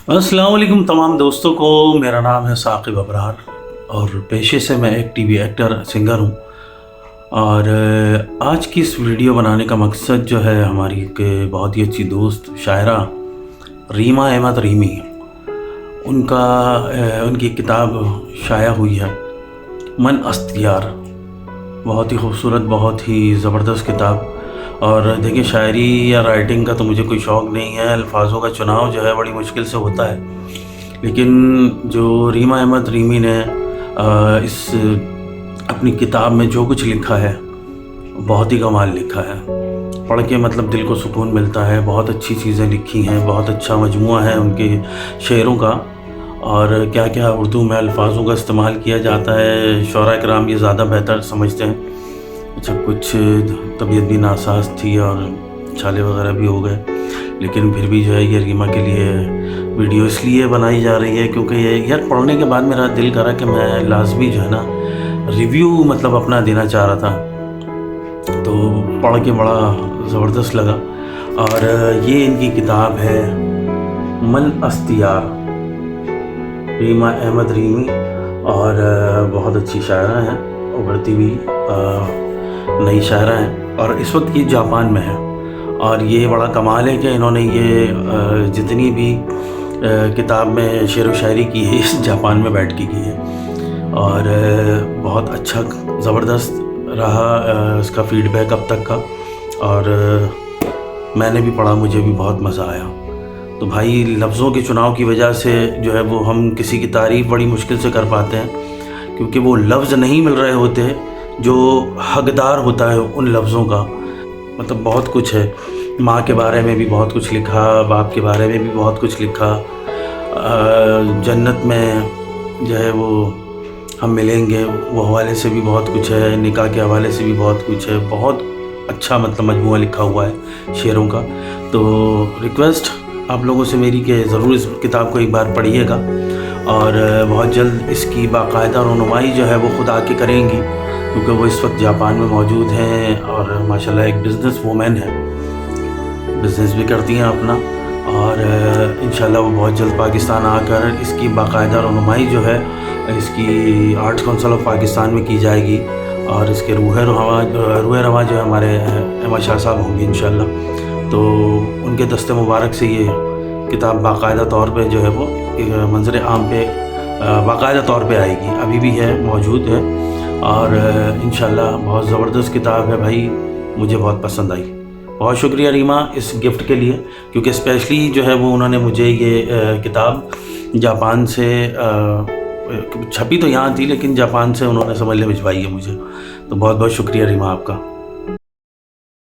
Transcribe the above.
अस्सलाम वालेकुम तमाम दोस्तों को। मेरा नाम है साकिब अबरार और पेशे से मैं एक टीवी एक्टर सिंगर हूँ। और आज की इस वीडियो बनाने का मकसद जो है, हमारी एक बहुत ही अच्छी दोस्त शायरा रीमा अहमद रीमी, उनकी किताब शाया हुई है मन अख्तियार। बहुत ही खूबसूरत, बहुत ही ज़बरदस्त किताब। और देखिए, शायरी या राइटिंग का तो मुझे कोई शौक़ नहीं है, अल्फाज़ों का चुनाव जो है बड़ी मुश्किल से होता है। लेकिन जो रीमा अहमद रीमी ने इस अपनी किताब में जो कुछ लिखा है, बहुत ही कमाल लिखा है। पढ़ के मतलब दिल को सुकून मिलता है। बहुत अच्छी चीज़ें लिखी हैं, बहुत अच्छा मजमूआ है उनके शेरों का। और क्या क्या उर्दू में अल्फाज़ों का इस्तेमाल किया जाता है, शोरा कराम ये ज़्यादा बेहतर समझते हैं। अच्छा, कुछ तबीयत भी नासाज थी और छाले वगैरह भी हो गए, लेकिन फिर भी जो है ये रीमा के लिए वीडियो इसलिए बनाई जा रही है क्योंकि ये यार पढ़ने के बाद मेरा दिल करा कि मैं लाजमी जो है ना रिव्यू मतलब अपना देना चाह रहा था। तो पढ़ के बड़ा ज़बरदस्त लगा। और ये इनकी किताब है मन अख्तियार, रीमा अहमद रीमी। और बहुत अच्छी शायरा हैं, उभरती हुई नई शायरा हैं। और इस वक्त ये जापान में है। और ये बड़ा कमाल है कि इन्होंने ये जितनी भी किताब में शेर व शायरी की है, इस जापान में बैठ के की है। और बहुत अच्छा ज़बरदस्त रहा इसका फ़ीडबैक अब तक का। और मैंने भी पढ़ा, मुझे भी बहुत मज़ा आया। तो भाई, लफ्ज़ों के चुनाव की वजह से जो है वो हम किसी की तारीफ़ बड़ी मुश्किल से कर पाते हैं, क्योंकि वो लफ्ज़ नहीं मिल रहे होते जो हकदार होता है उन लफ्ज़ों का। मतलब बहुत कुछ है, माँ के बारे में भी बहुत कुछ लिखा, बाप के बारे में भी बहुत कुछ लिखा, जन्नत में जो है वो हम मिलेंगे वो हवाले से भी बहुत कुछ है, निकाह के हवाले से भी बहुत कुछ है। बहुत अच्छा मतलब मजमूआ लिखा हुआ है शेरों का। तो रिक्वेस्ट आप लोगों से मेरी कि ज़रूर इस किताब को एक बार पढ़िएगा। और बहुत जल्द इसकी बाकायदा रनुमाई जो है वो खुद आके करेंगी, क्योंकि वो इस वक्त जापान में मौजूद हैं। और माशाल्लाह एक बिज़नेस वूमेन है, बिज़नेस भी करती हैं अपना। और इंशाल्लाह वो बहुत जल्द पाकिस्तान आकर इसकी बाकायदा रनुमाई जो है इसकी आर्ट्स काउंसिल ऑफ पाकिस्तान में की जाएगी। और इसके रूह रवा जो है हमारे अहमद शाह साहब होंगे इंशाल्लाह। तो उनके दस्ते मुबारक से ये किताब बाकायदा तौर पे जो है वो मंजर आम पे बाकायदा तौर पे आएगी। अभी भी है, मौजूद है। और इंशाल्लाह बहुत ज़बरदस्त किताब है भाई, मुझे बहुत पसंद आई। बहुत शुक्रिया रीमा इस गिफ्ट के लिए, क्योंकि स्पेशली जो है वो उन्होंने मुझे ये किताब जापान से छपी तो यहाँ थी, लेकिन जापान से उन्होंने समझ ले भिजवाई है मुझे। तो बहुत बहुत शुक्रिया रीमा आपका।